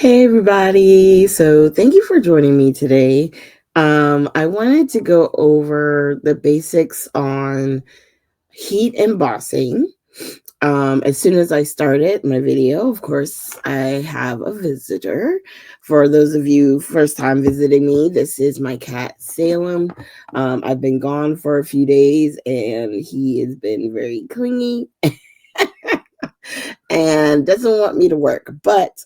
Hey everybody. So thank you for joining me today. I wanted to go over the basics on heat embossing. As soon as I started my video, of course, I have a visitor. For those of you first time visiting me, this is my cat Salem. I've been gone for a few days and he has been very clingy and doesn't want me to work, but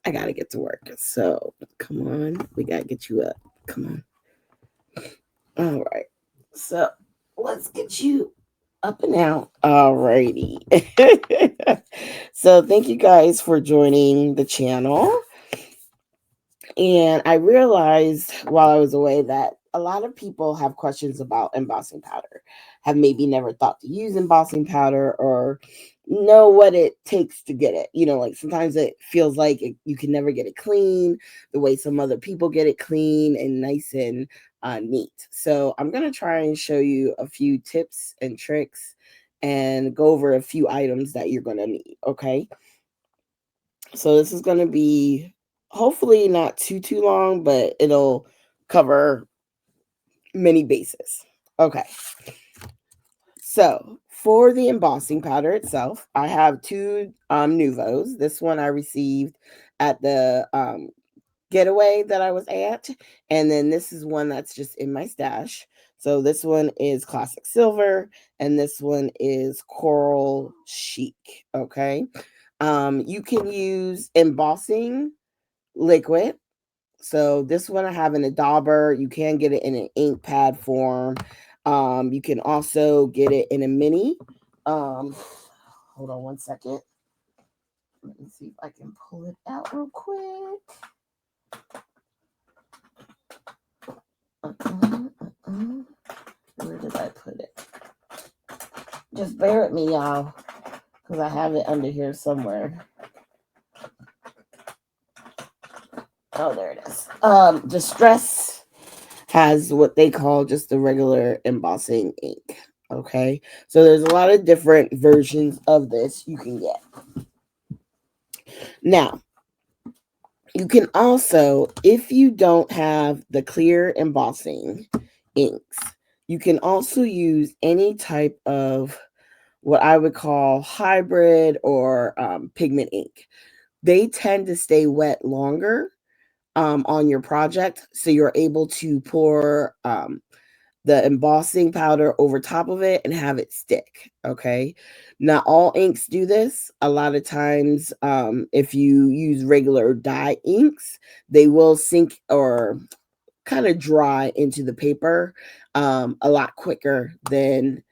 I gotta get to work. So come on, we gotta get you up. Come on. All right. So let's get you up and out. Alrighty. So thank you guys for joining the channel. And I realized while I was away that a lot of people have questions about embossing powder, have maybe never thought to use embossing powder or know what it takes to get it. Like sometimes it feels like you can never get it clean the way some other people get it clean and nice and neat. So I'm going to try and show you a few tips and tricks and go over a few items that you're going to need. Okay. So this is going to be hopefully not too long, but it'll cover many bases. Okay. So for the embossing powder itself, I have two Nuvos. This one I received at the getaway that I was at, and then this is one that's just in my stash. So this one is classic silver, and this one is coral chic. Okay. You can use embossing liquid. So this one I have in a dauber. You can get it in an ink pad form. You can also get it in a mini. Hold on one second. Let me see if I can pull it out real quick. Where did I put it? Just bear with me, y'all, because I have it under here somewhere. Oh, there it is. Distress has what they call just the regular embossing ink. Okay, so there's a lot of different versions of this you can get. Now, you can also, if you don't have the clear embossing inks, you can also use any type of what I would call hybrid or pigment ink. They tend to stay wet longer on your project, so you're able to pour the embossing powder over top of it and have it stick. Okay. Not all inks do this. A lot of times, if you use regular dye inks, they will sink or kind of dry into the paper a lot quicker than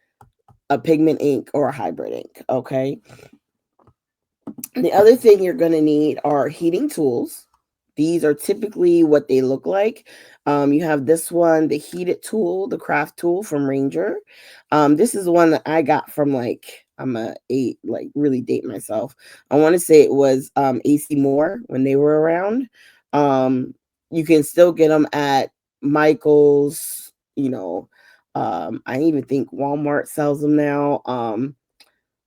a pigment ink or a hybrid ink. Okay. The other thing you're going to need are heating tools. These are typically what they look like. You have this one, the heated tool, the craft tool from Ranger. This is the one that I got from really date myself. I want to say it was AC Moore when they were around. You can still get them at Michael's. I even think Walmart sells them now.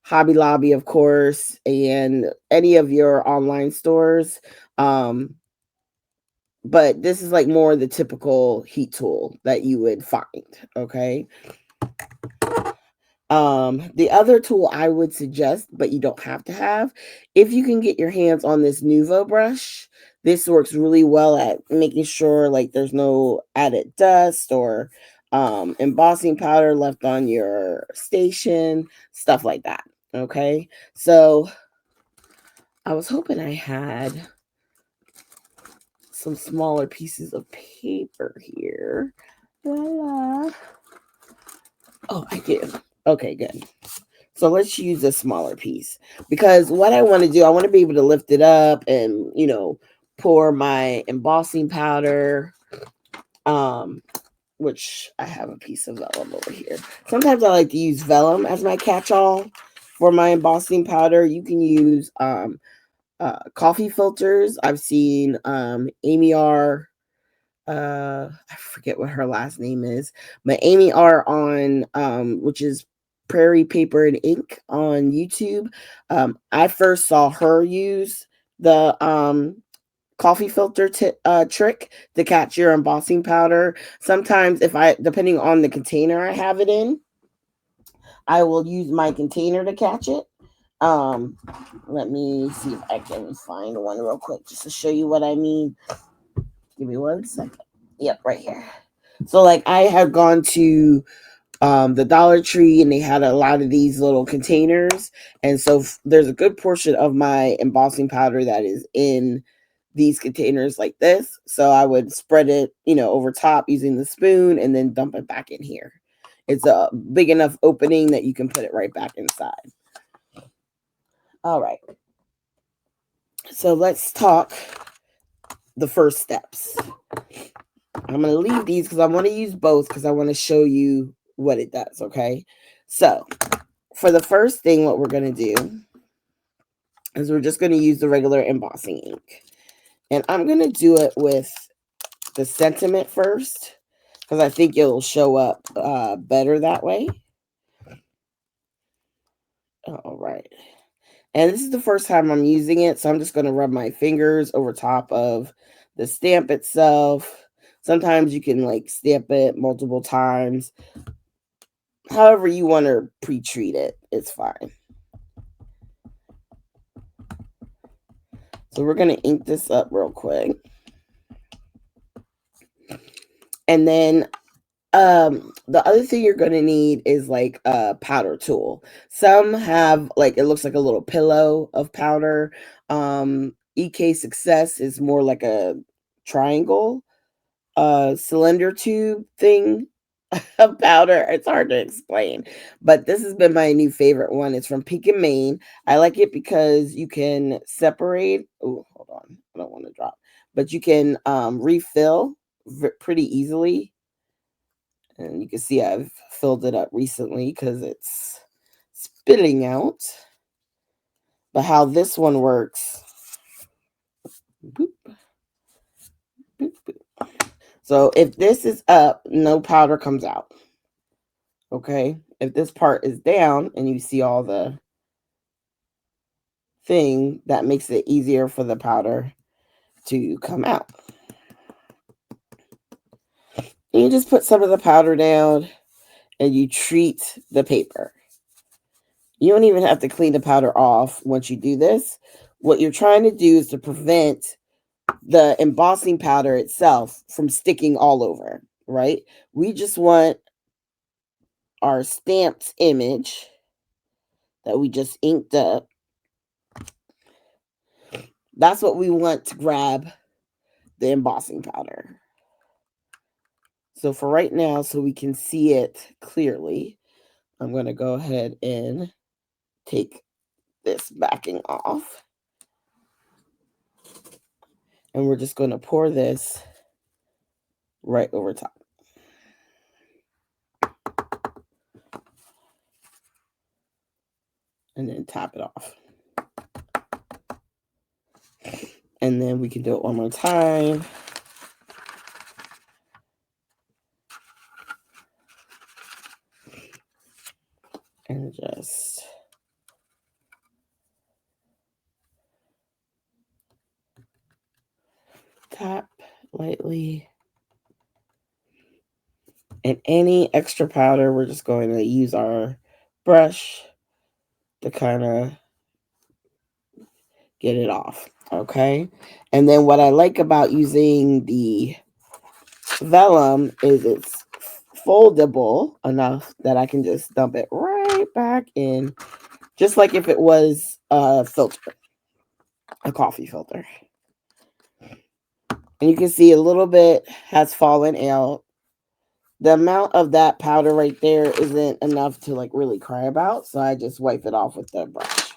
Hobby Lobby, of course, and any of your online stores. But this is like more the typical heat tool that you would find. Okay. The other tool I would suggest, but you don't have to have, if you can get your hands on this Nuvo brush, this works really well at making sure like there's no added dust or embossing powder left on your station, stuff like that. Okay. So I was hoping I had some smaller pieces of paper here. Oh, I do. Okay, good. So let's use a smaller piece because what I want to do, I want to be able to lift it up and, pour my embossing powder, which I have a piece of vellum over here. Sometimes I like to use vellum as my catch-all for my embossing powder. You can use coffee filters. I've seen Amy R. I forget what her last name is, but Amy R on which is Prairie Paper and Ink on YouTube. I first saw her use the coffee filter trick to catch your embossing powder. Sometimes, if I, depending on the container I have it in, I will use my container to catch it. Um, Let me see if I can find one real quick just to show you what I mean. Give me 1 second. Yep, right here. So, like, I have gone to the Dollar Tree, and they had a lot of these little containers, and so there's a good portion of my embossing powder that is in these containers like this. So I would spread it, over top using the spoon, and then dump it back in here. It's a big enough opening that you can put it right back inside. All right, so let's talk the first steps. I'm going to leave these because I want to use both, because I want to show you what it does. Okay, so for the first thing, what we're going to do is we're just going to use the regular embossing ink. And I'm going to do it with the sentiment first, because I think it'll show up better that way. All right. And this is the first time I'm using it, so I'm just going to rub my fingers over top of the stamp itself. Sometimes you can like stamp it multiple times. However you want to pre-treat it, it's fine. So we're going to ink this up real quick. And then the other thing you're going to need is like a powder tool. Some have like, it looks like a little pillow of powder. EK Success is more like a triangle cylinder tube thing of powder. It's hard to explain, but this has been my new favorite one. It's from Pink and Main. I like it because you can separate. Oh, hold on, I don't want to drop, but you can refill pretty easily. And you can see I've filled it up recently because it's spitting out. But how this one works, boop, boop, boop. So if this is up, no powder comes out. Okay, if this part is down and you see all the thing, that makes it easier for the powder to come out. And you just put some of the powder down and you treat the paper. You don't even have to clean the powder off once you do this. What you're trying to do is to prevent the embossing powder itself from sticking all over, right? We just want our stamped image that we just inked up. That's what we want to grab the embossing powder. So for right now, so we can see it clearly, I'm going to go ahead and take this backing off. And we're just going to pour this right over top. And then tap it off. And then we can do it one more time. And just tap lightly. And any extra powder, we're just going to use our brush to kind of get it off. Okay. And then what I like about using the vellum is it's foldable enough that I can just dump it right back in, just like if it was a filter, a coffee filter. And you can see a little bit has fallen out. The amount of that powder right there isn't enough to like really cry about, so I just wipe it off with the brush.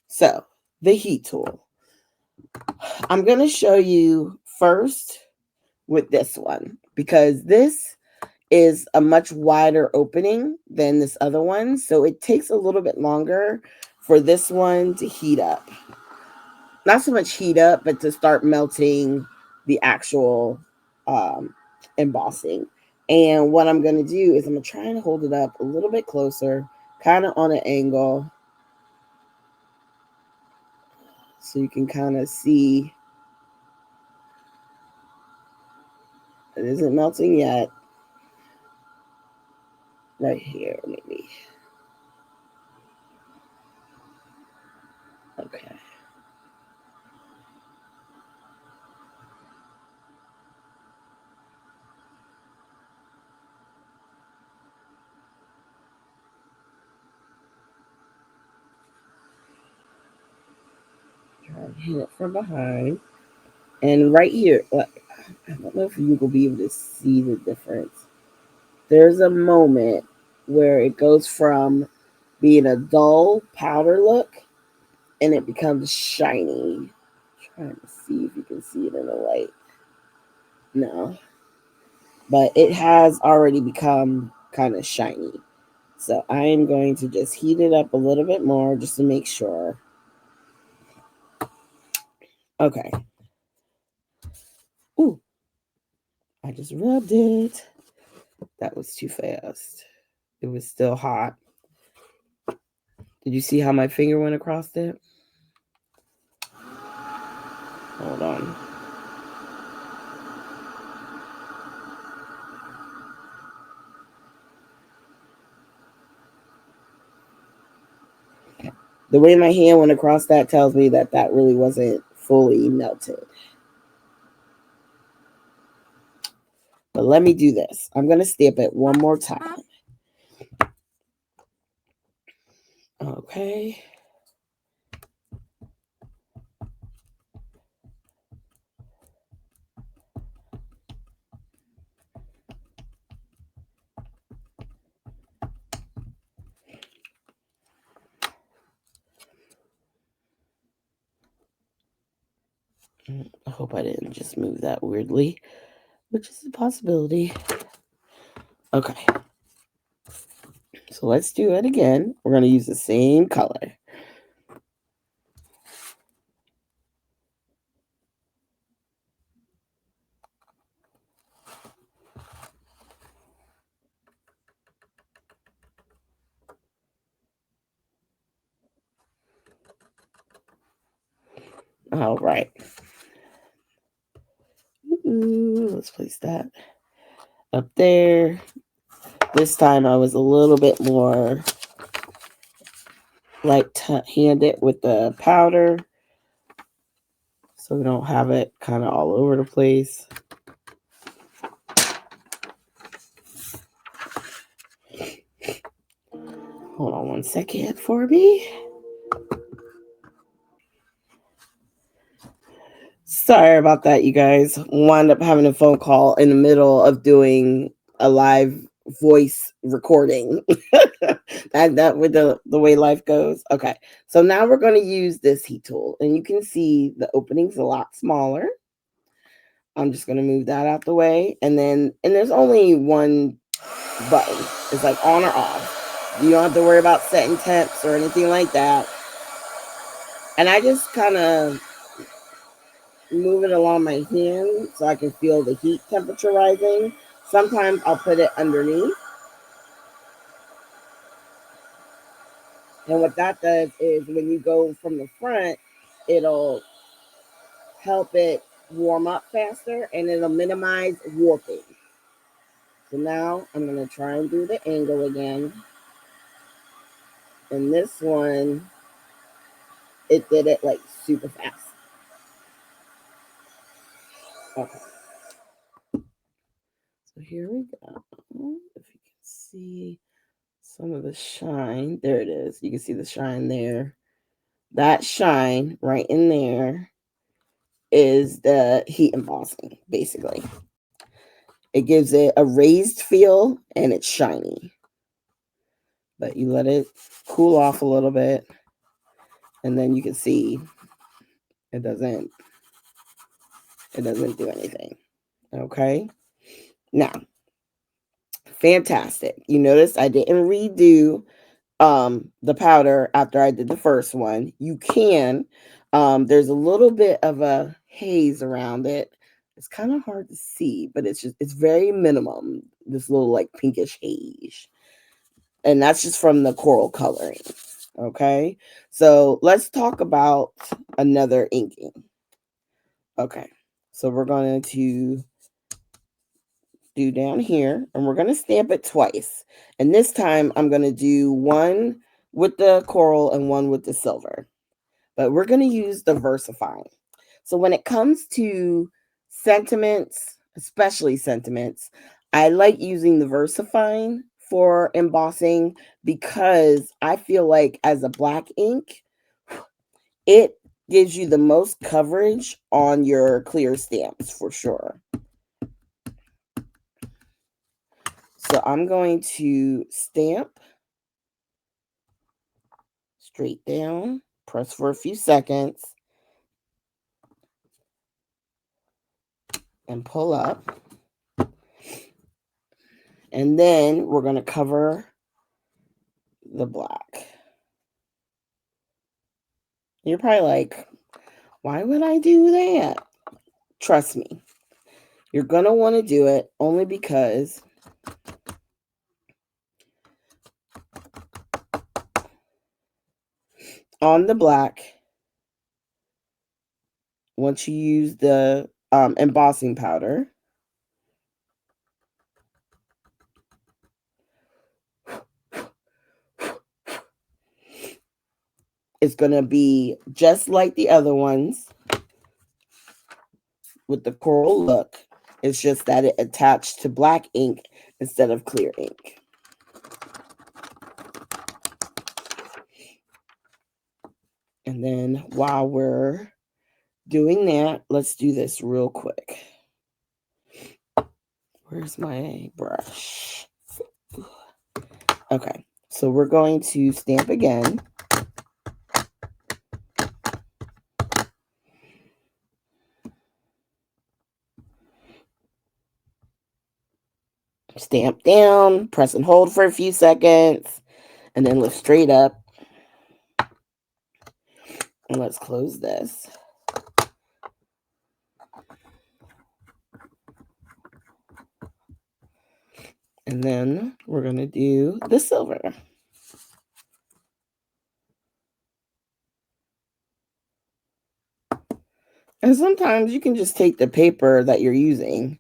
So the heat tool, I'm going to show you first with this one, because this is a much wider opening than this other one, so it takes a little bit longer for this one to heat up. Not so much heat up, but to start melting the actual embossing. And what I'm going to do is I'm going to try and hold it up a little bit closer, kind of on an angle. so you can kind of see it isn't melting yet. Right here, maybe. Okay. Try and hit it from behind. And right here, I don't know if you will be able to see the difference. There's a moment where it goes from being a dull powder look and it becomes shiny. Trying to see if you can see it in the light. No. But it has already become kind of shiny. So I am going to just heat it up a little bit more just to make sure. Okay. Ooh, I just rubbed it. That was too fast. It was still hot. Did you see how my finger went across it? Hold on. The way my hand went across that tells me that that really wasn't fully melted. But let me do this. I'm going to stamp it one more time. Okay. I hope I didn't just move that weirdly, which is a possibility. Okay. So let's do it again. We're going to use the same color. All right. Ooh, let's place that up there. This time I was a little bit more light-handed with the powder, so we don't have it kind of all over the place. Hold on one second for me. Sorry about that, you guys. Wound up having a phone call in the middle of doing a live voice recording. that with the way life goes. Okay, so now we're going to use this heat tool, and you can see the opening's a lot smaller. I'm just going to move that out the way, and there's only one button. It's like on or off. You don't have to worry about setting temps or anything like that. And I just kind of move it along my hand so I can feel the heat temperature rising. Sometimes I'll put it underneath. And what that does is when you go from the front, it'll help it warm up faster and it'll minimize warping. So now I'm going to try and do the angle again. And this one, it did it like super fast. Okay. So here we go. If you can see some of the shine, there it is. You can see the shine there. That shine right in there is the heat embossing, basically. It gives it a raised feel and it's shiny. But you let it cool off a little bit, and then you can see it doesn't do anything. Okay. Now, fantastic. You notice I didn't redo the powder after I did the first one. You can. There's a little bit of a haze around it. It's kind of hard to see, but it's very minimum. This little like pinkish haze. And that's just from the coral coloring. Okay, so let's talk about another inking. Okay, so we're going to do down here, and we're going to stamp it twice. And this time I'm going to do one with the coral and one with the silver. But we're going to use the VersaFine. So when it comes to sentiments, especially sentiments, I like using the VersaFine for embossing because I feel like as a black ink, it gives you the most coverage on your clear stamps for sure. So I'm going to stamp straight down, press for a few seconds, and pull up. And then we're going to cover the black. You're probably like, why would I do that? Trust me, you're going to want to do it only because on the black, once you use the embossing powder, it's going to be just like the other ones with the coral look. It's just that it attached to black ink instead of clear ink. And then while we're doing that, let's do this real quick. Where's my brush? Okay, so we're going to stamp again. Stamp down, press and hold for a few seconds, and then lift straight up. And let's close this. And then we're going to do the silver. And sometimes you can just take the paper that you're using,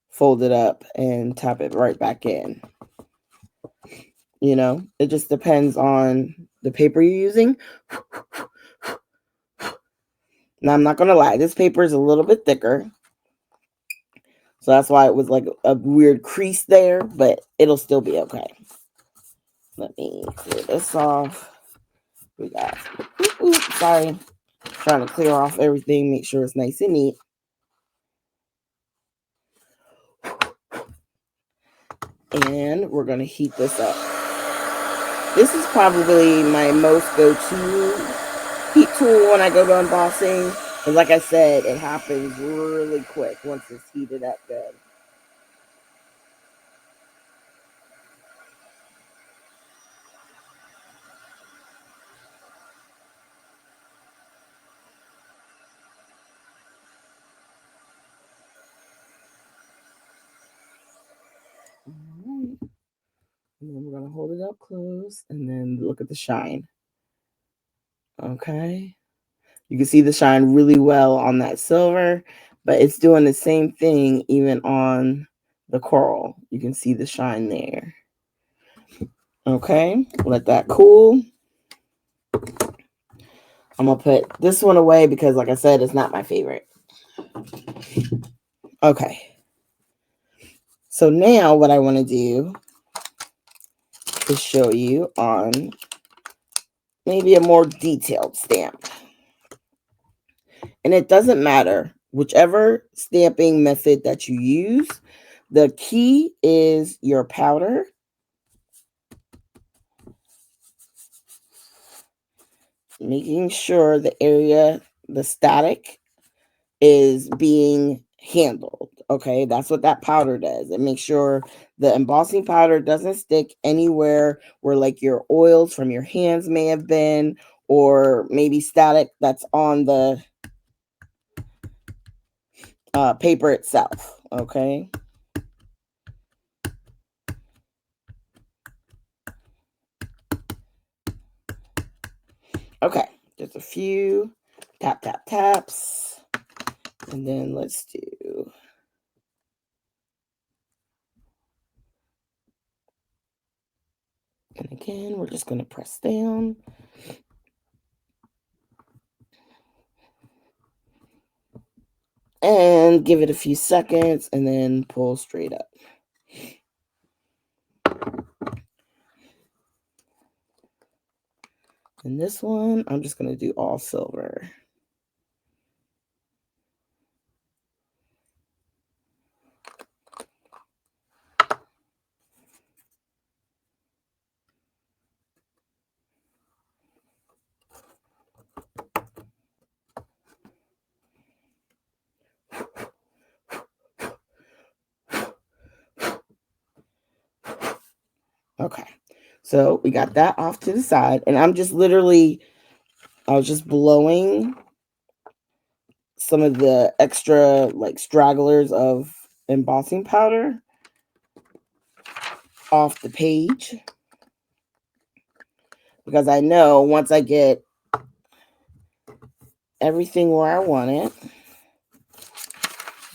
fold it up, and tap it right back in. You know, it just depends on the paper you're using. Now, I'm not going to lie, this paper is a little bit thicker. So that's why it was like a weird crease there, but it'll still be okay. Let me clear this off. We got, sorry, trying to clear off everything, make sure it's nice and neat. And we're going to heat this up. This is probably my most go-to heat tool when I go to embossing. Because like I said, it happens really quick once it's heated up good. All right. And then we're going to hold it up close and then look at the shine. Okay. You can see the shine really well on that silver, but it's doing the same thing even on the coral. You can see the shine there. Okay, let that cool. I'm going to put this one away because, like I said, it's not my favorite. Okay. So now what I want to do is show you on maybe a more detailed stamp. And it doesn't matter. Whichever stamping method that you use, the key is your powder. Making sure the area, the static, is being handled. Okay, that's what that powder does. It makes sure the embossing powder doesn't stick anywhere where like your oils from your hands may have been, or maybe static that's on the paper itself. Okay. Okay, just a few tap, tap, taps. And then let's do... And again, we're just going to press down. And give it a few seconds and then pull straight up. And this one, I'm just going to do all silver. Okay, so we got that off to the side, and I'm just literally, I was just blowing some of the extra like stragglers of embossing powder off the page, because I know once I get everything where I want it,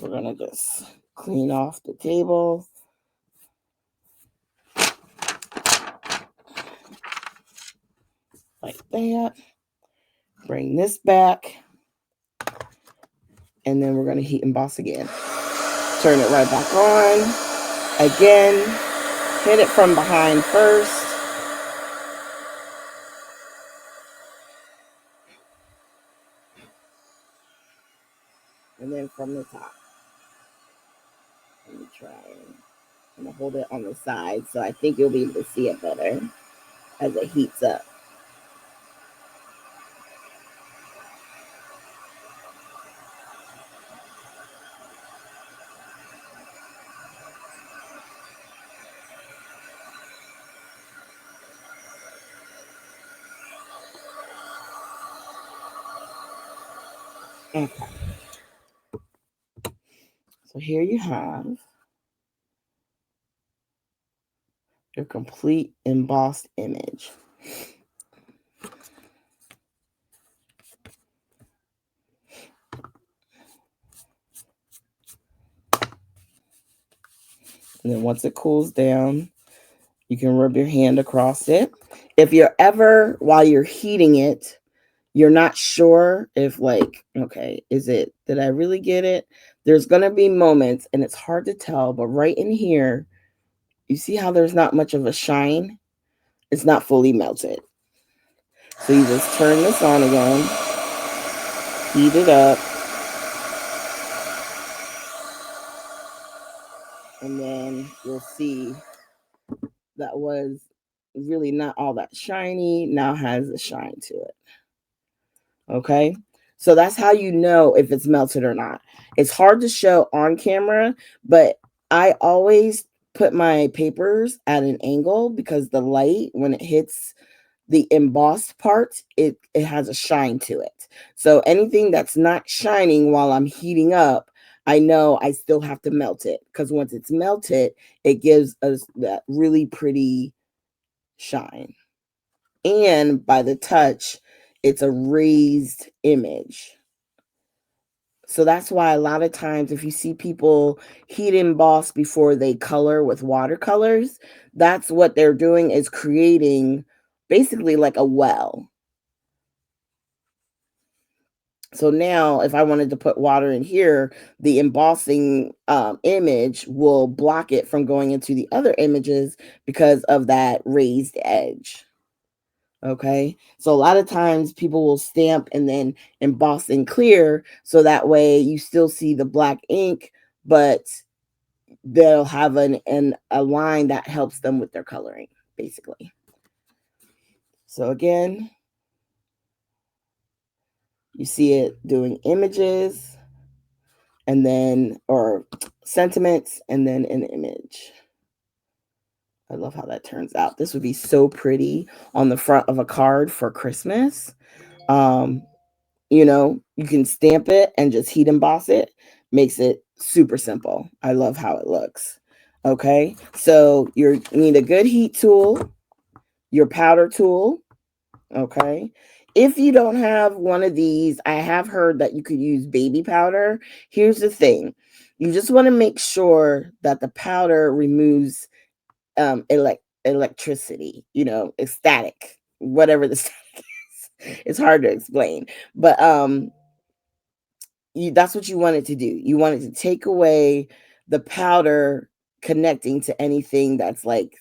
we're gonna just clean off the table. Like that. Bring this back. And then we're going to heat emboss again. Turn it right back on. Again, hit it from behind first. And then from the top. Let me try. I'm going to hold it on the side so I think you'll be able to see it better as it heats up. Okay. So here you have your complete embossed image. And then once it cools down, you can rub your hand across it. If you're ever, while you're heating it, you're not sure if like, okay, did I really get it? There's going to be moments, and it's hard to tell, but right in here, you see how there's not much of a shine? It's not fully melted. So you just turn this on again, heat it up, and then you'll see that was really not all that shiny, now has a shine to it. Okay, so that's how you know if it's melted or not. It's hard to show on camera, but I always put my papers at an angle because the light, when it hits the embossed part, it has a shine to it. So anything that's not shining while I'm heating up, I know I still have to melt it, because once it's melted, it gives us that really pretty shine. And by the touch, it's a raised image. So that's why a lot of times if you see people heat emboss before they color with watercolors, that's what they're doing, is creating basically like a well. So now if I wanted to put water in here, the embossing image will block it from going into the other images because of that raised edge. Okay, so a lot of times people will stamp and then emboss in clear, so that way you still see the black ink, but they'll have a line that helps them with their coloring, basically. So again, you see it doing images and then, or sentiments, and then an image. I love how that turns out. This would be so pretty on the front of a card for Christmas. You can stamp it and just heat emboss it. Makes it super simple. I love how it looks. Okay, so you need a good heat tool, your powder tool. Okay, if you don't have one of these, I have heard that you could use baby powder. Here's the thing. You just want to make sure that the powder removes electricity, static, whatever the static is. It's hard to explain. But that's what you want it to do. You want it to take away the powder connecting to anything that's like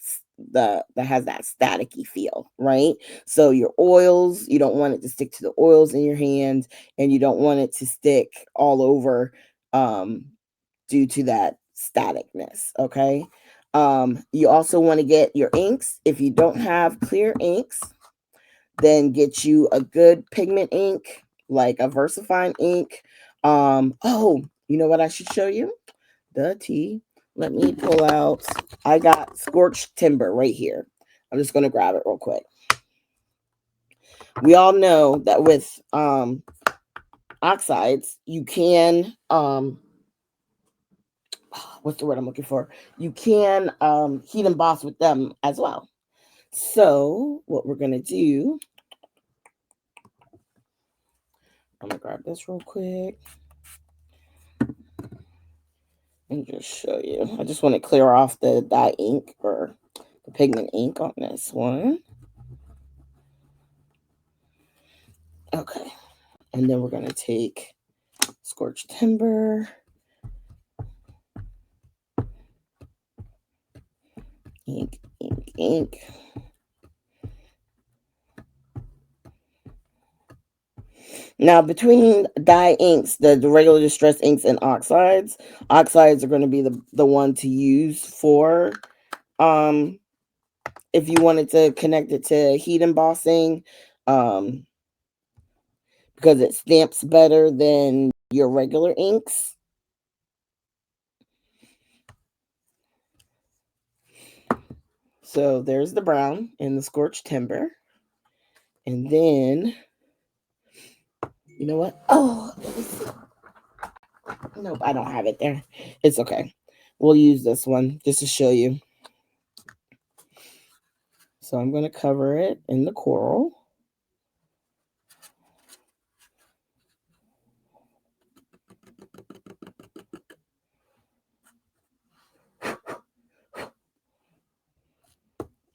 that has that staticky feel, right? So your oils, you don't want it to stick to the oils in your hand, and you don't want it to stick all over um due to that staticness. Okay. You also want to get your inks. If you don't have clear inks, then get you a good pigment ink, like a VersaFine ink. Oh, you know what I should show you? The tea. Let me pull out. I got Scorched Timber right here. I'm just gonna grab it real quick. We all know that with oxides, you can what's the word I'm looking for? You can heat emboss with them as well. So what we're gonna do, I'm gonna grab this real quick and just show you. I just want to clear off the dye ink or the pigment ink on this one. Okay. And then we're going to take Scorched Timber, ink, ink, ink. Now, between dye inks, the regular distress inks and oxides are going to be the one to use for if you wanted to connect it to heat embossing, because it stamps better than your regular inks. So there's the brown and the Scorched Timber. And then, you know what? Oh, nope, I don't have it there. It's okay. We'll use this one just to show you. So I'm going to cover it in the coral.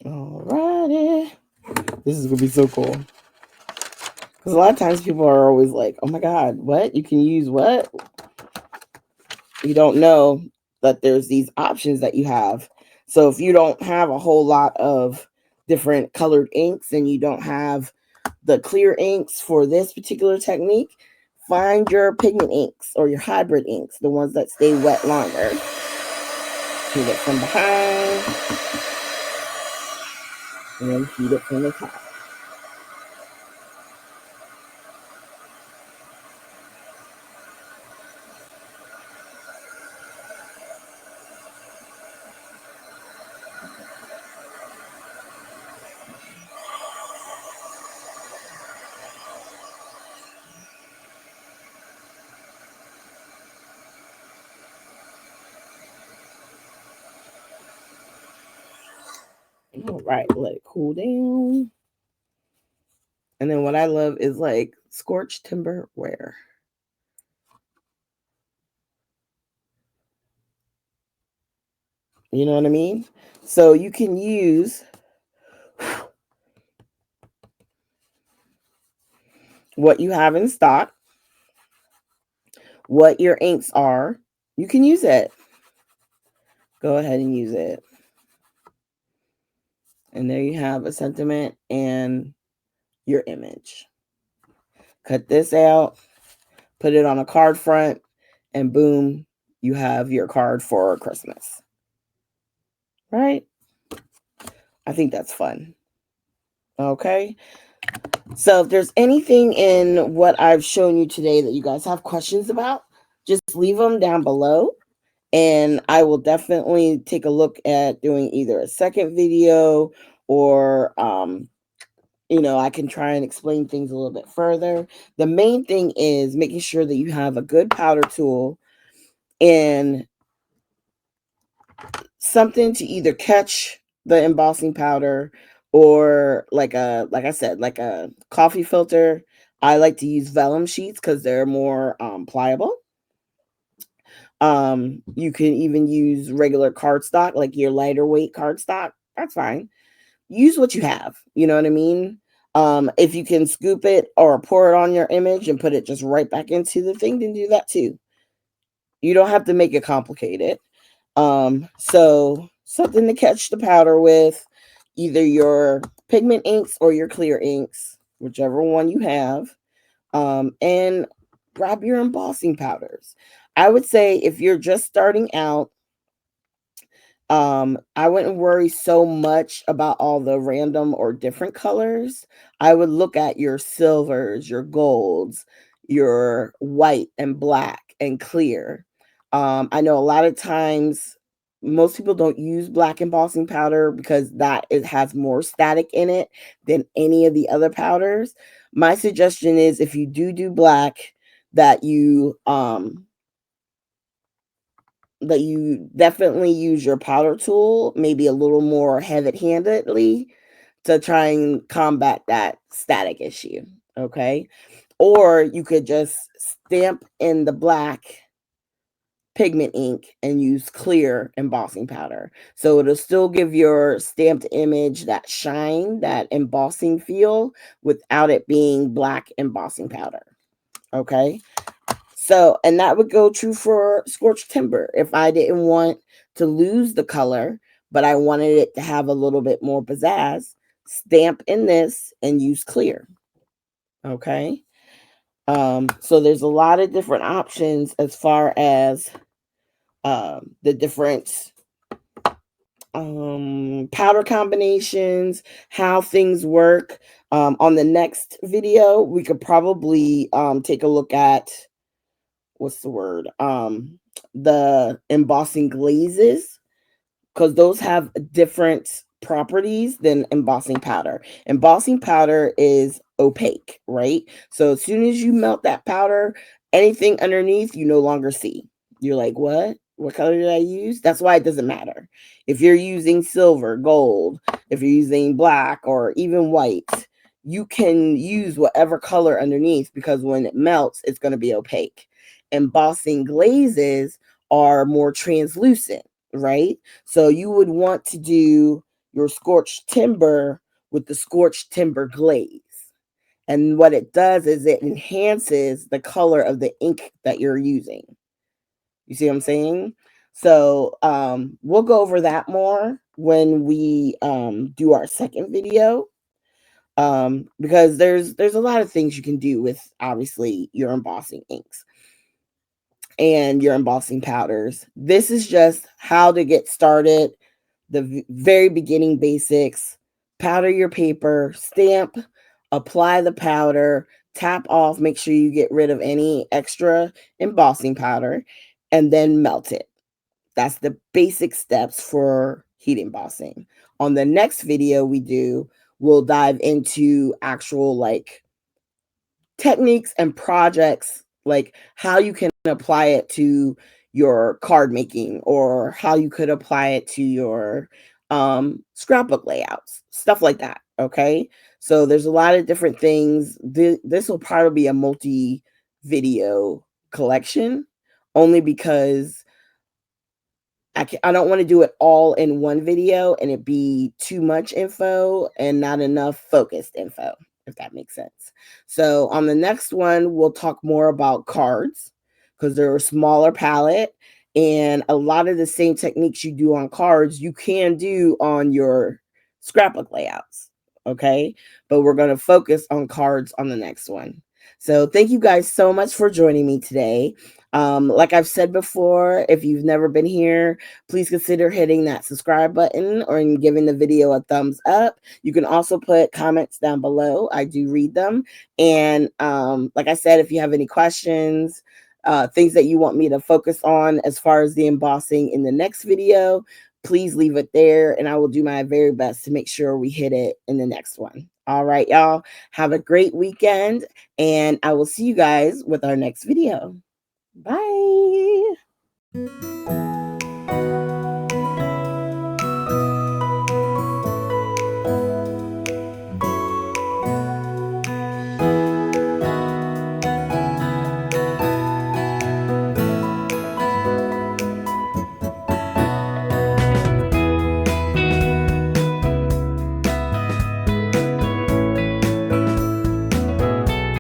Alrighty. This is going to be so cool. Because a lot of times people are always like, oh my God, what? You can use what? You don't know that there's these options that you have. So if you don't have a whole lot of different colored inks and you don't have the clear inks for this particular technique, find your pigment inks or your hybrid inks, the ones that stay wet longer. Heat it from behind and then heat it from the top. All right, let it cool down. And then what I love is like Scorched Timber wear. You know what I mean? So you can use what you have in stock, what your inks are. You can use it. Go ahead and use it. And there you have a sentiment and your image. Cut this out, put it on a card front, and boom, you have your card for Christmas. Right? I think that's fun. Okay. So if there's anything in what I've shown you today that you guys have questions about, just leave them down below. And I will definitely take a look at doing either a second video or, I can try and explain things a little bit further. The main thing is making sure that you have a good powder tool and something to either catch the embossing powder or like I said, like a coffee filter. I like to use vellum sheets because they're more pliable. You can even use regular cardstock, like your lighter weight cardstock. That's fine. Use what you have. You know what I mean? If you can scoop it or pour it on your image and put it just right back into the thing, then do that too. You don't have to make it complicated. So something to catch the powder with, either your pigment inks or your clear inks, whichever one you have. And grab your embossing powders. I would say if you're just starting out, I wouldn't worry so much about all the random or different colors. I would look at your silvers, your golds, your white and black and clear. I know a lot of times most people don't use black embossing powder because that it has more static in it than any of the other powders. My suggestion is if you do black, that you definitely use your powder tool, maybe a little more heavy-handedly, to try and combat that static issue. Okay. Or you could just stamp in the black pigment ink and use clear embossing powder. So it'll still give your stamped image that shine, that embossing feel without it being black embossing powder. Okay. So, and that would go true for scorched timber. If I didn't want to lose the color, but I wanted it to have a little bit more pizzazz, stamp in this and use clear. Okay. So there's a lot of different options as far as the different powder combinations, how things work. On the next video, we could probably take a look at what's the word? The embossing glazes, because those have different properties than embossing powder. Embossing powder is opaque, right? So as soon as you melt that powder, anything underneath you no longer see. You're like, what? What color did I use? That's why it doesn't matter. If you're using silver, gold, if you're using black or even white, you can use whatever color underneath because when it melts, it's going to be opaque. Embossing glazes are more translucent, right? So you would want to do your scorched timber with the scorched timber glaze. And what it does is it enhances the color of the ink that you're using. You see what I'm saying? So we'll go over that more when we do our second video. Because there's a lot of things you can do with obviously your embossing inks and your embossing powders. This is just how to get started, the very beginning basics. Powder your paper, stamp, apply the powder, tap off, make sure you get rid of any extra embossing powder, and then melt it. That's the basic steps for heat embossing. On the next video we'll dive into actual like techniques and projects, like how you can apply it to your card making or how you could apply it to your scrapbook layouts, stuff like that. Okay. So there's a lot of different things. This will probably be a multi video collection only because I don't want to do it all in one video and it be too much info and not enough focused info, if that makes sense. So on the next one, we'll talk more about cards because they're a smaller palette and a lot of the same techniques you do on cards, you can do on your scrapbook layouts. Okay. But we're going to focus on cards on the next one. So thank you guys so much for joining me today. Like I've said before, if you've never been here, please consider hitting that subscribe button or giving the video a thumbs up. You can also put comments down below. I do read them. And like I said, if you have any questions, things that you want me to focus on as far as the embossing in the next video, please leave it there and I will do my very best to make sure we hit it in the next one. All right, y'all. Have a great weekend and I will see you guys with our next video. Bye.